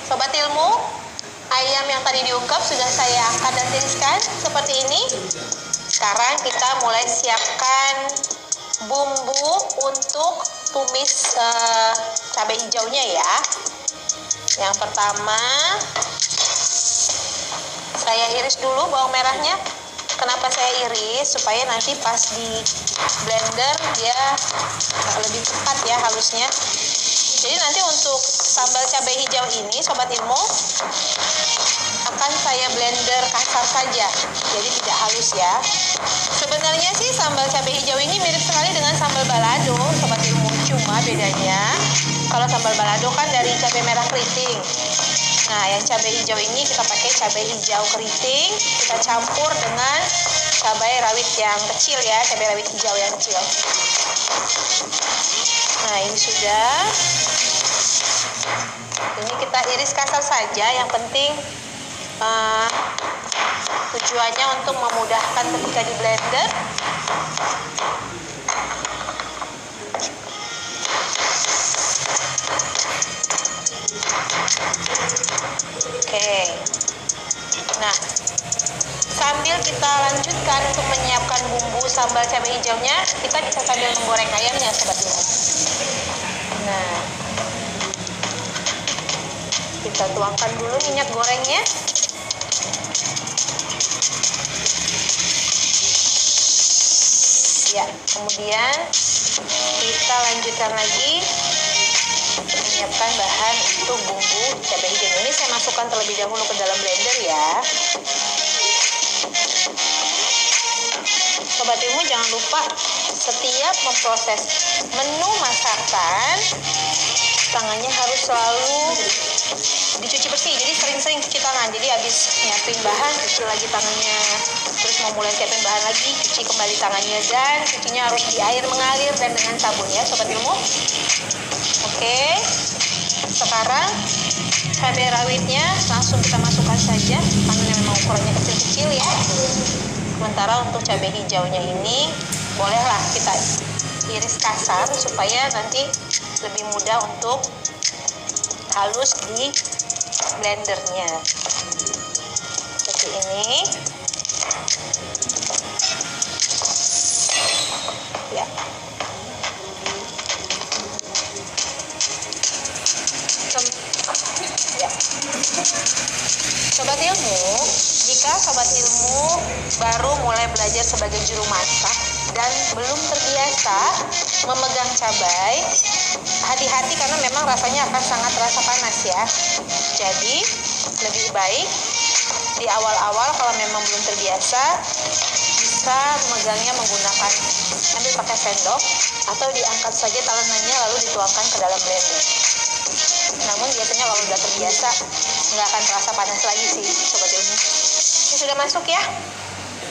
Sobat Ilmu, ayam yang tadi diungkep sudah saya angkat dan tiriskan seperti ini. Sekarang kita mulai siapkan bumbu untuk tumis cabai hijaunya ya. Yang pertama, saya iris dulu bawang merahnya. Kenapa saya iris? Supaya nanti pas di blender dia lebih cepat ya halusnya. Jadi nanti untuk sambal cabai hijau ini, Sobat Ilmu, akan saya blender kasar saja, jadi tidak halus ya. Sebenarnya sih sambal cabai hijau ini mirip sekali dengan sambal balado, Sobat Ilmu. Cuma bedanya, kalau sambal balado kan dari cabai merah keriting. Nah, yang cabai hijau ini kita pakai cabai hijau keriting, kita campur dengan cabai rawit yang kecil ya, cabai rawit hijau yang kecil. Nah, ini sudah. Ini kita iris kasar saja, yang penting tujuannya untuk memudahkan ketika di blender. Oke. Nah, sambil kita lanjutkan untuk menyiapkan bumbu sambal cabai hijaunya, kita bisa sambil menggoreng ayamnya, Sobat Ilmu. Nah, kita tuangkan dulu minyak gorengnya. Ya, kemudian kita lanjutkan lagi menyiapkan bahan untuk bumbu cabai hijau. Ini saya masukkan terlebih dahulu ke dalam blender ya. Sobat Ilmu, jangan lupa setiap memproses menu masakan, tangannya harus selalu dicuci bersih. Jadi sering-sering cuci tangan. Jadi habis nyiapin bahan, cuci lagi tangannya. Terus mau mulai siapin bahan lagi, cuci kembali tangannya. Dan cucinya harus di air mengalir dan dengan sabun ya, Sobat Ilmu. Oke. Sekarang cabai rawitnya langsung kita masukkan saja, karena memang ukurannya kecil-kecil ya. Sementara untuk cabai hijaunya ini bolehlah kita iris kasar supaya nanti lebih mudah untuk halus di blendernya. Seperti ini. Ya. Ya. Sobat Ilmu, jika Sobat Ilmu baru mulai belajar sebagai juru masak dan belum terbiasa memegang cabai, hati-hati karena memang rasanya akan sangat terasa panas ya. Jadi lebih baik di awal-awal kalau memang belum terbiasa, bisa memegangnya menggunakan ambil pakai sendok atau diangkat saja talenannya lalu dituangkan ke dalam blender. Namun biasanya kalau udah terbiasa nggak akan terasa panas lagi sih, Sobat Ilmu. Ini sudah masuk ya.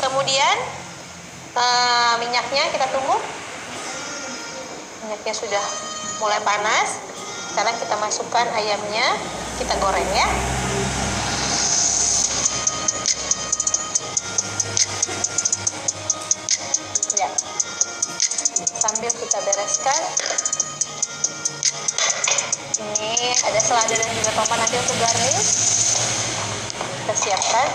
Kemudian minyaknya kita tunggu. Minyaknya sudah mulai panas. Sekarang kita masukkan ayamnya, kita goreng ya. Ya. Sambil kita bereskan. Ini ada selada dan juga tomat nanti untuk garnish. Kita siapkan.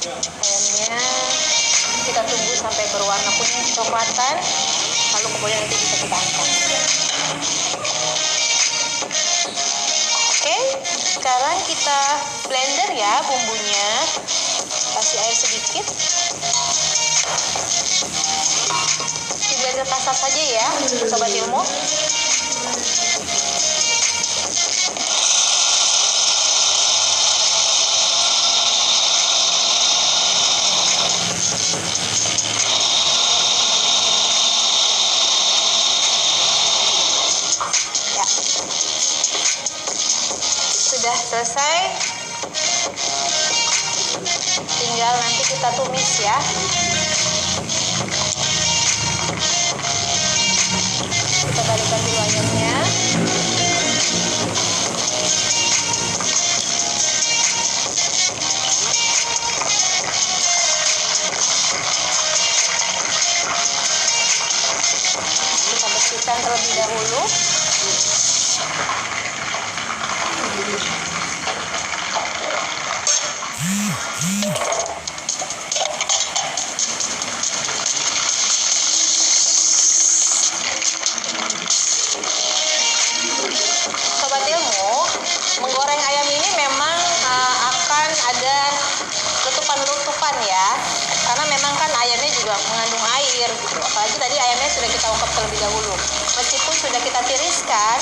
Ayamnya kita tunggu sampai berwarna kuning kecoklatan, lalu kemudian nanti bisa kita angkat. Oke, sekarang kita blender ya bumbunya. Kasih air sedikit. Di blender kasar saja ya, Sobat Ilmu. Ya. Sudah selesai. Tinggal nanti kita tumis ya. Kita balikkan dulu ayamnya. gorengkan terlebih dahulu. Sobat ilmu, menggoreng ayam ini memang akan ada letupan-letupan ya, karena memang kan ayamnya juga mengandung air gitu. Apalagi tadi ayamnya sudah kita ungkap terlebih dahulu. Meskipun sudah kita tiriskan,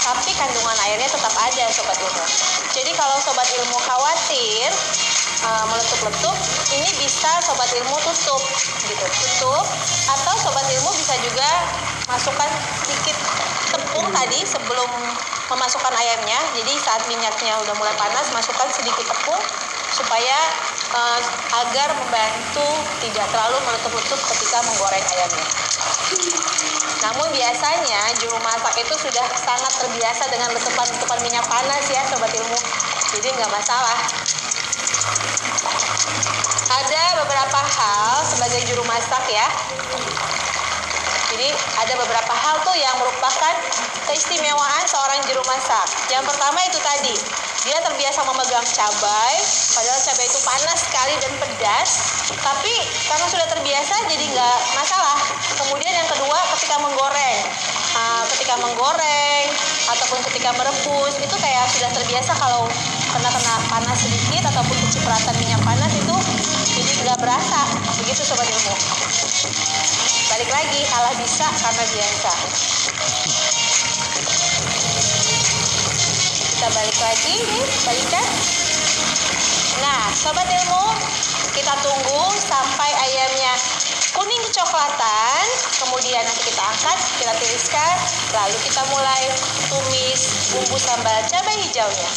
tapi kandungan airnya tetap ada sobat ilmu. Jadi kalau sobat ilmu khawatir meletup-letup, ini bisa sobat ilmu tutup gitu, tutup. Atau sobat ilmu bisa juga masukkan sedikit tepung tadi sebelum memasukkan ayamnya. Jadi saat minyaknya udah mulai panas, masukkan sedikit tepung supaya agar membantu tidak terlalu meletup-letup ketika menggoreng ayamnya. Namun biasanya juru masak itu sudah sangat terbiasa dengan letupan-letupan minyak panas ya sobat ilmu, jadi nggak masalah. Ada beberapa hal sebagai juru masak ya. Jadi ada beberapa hal tuh yang merupakan keistimewaan seorang juru masak. Yang pertama itu tadi, dia terbiasa memegang cabai, padahal cabai itu panas sekali dan pedas, tapi karena sudah terbiasa jadi nggak masalah. Kemudian yang kedua, ketika menggoreng ataupun ketika merebus itu kayak sudah terbiasa, kalau kena panas sedikit ataupun kecipratan minyak panas itu jadi nggak berasa. Begitu sobat ilmu. Balik lagi, Allah bisa karena biasa. Kita balik lagi nih, balikan. Nah, sobat ilmu, kita tunggu sampai ayamnya kuning kecoklatan, kemudian nanti kita angkat, kita tiriskan, lalu kita mulai tumis bumbu sambal cabai hijaunya.